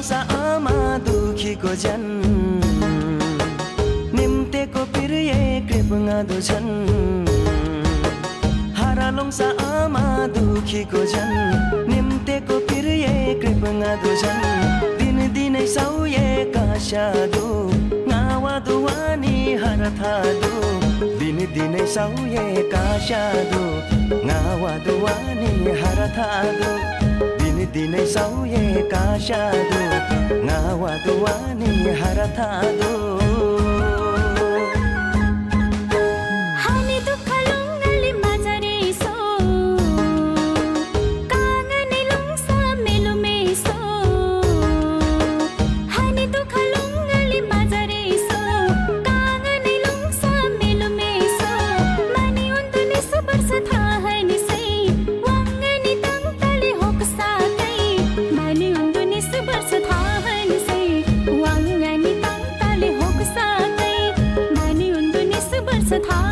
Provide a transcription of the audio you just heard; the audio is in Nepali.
लुङ्सा आमा दुखीको जन निम्तेको पिरिये कृपङा दुछन् हारा लुङ्सा आमा दुखीको जन निम्तेको पिरिये कृपङा दुछन् दिन दिनै सौये काशादु ngawa duwani harathadu दिन दिनै सौये काशादु ngawa duwani harathadu दिन दिनै सौये काशादु ngawa duwani harathadu था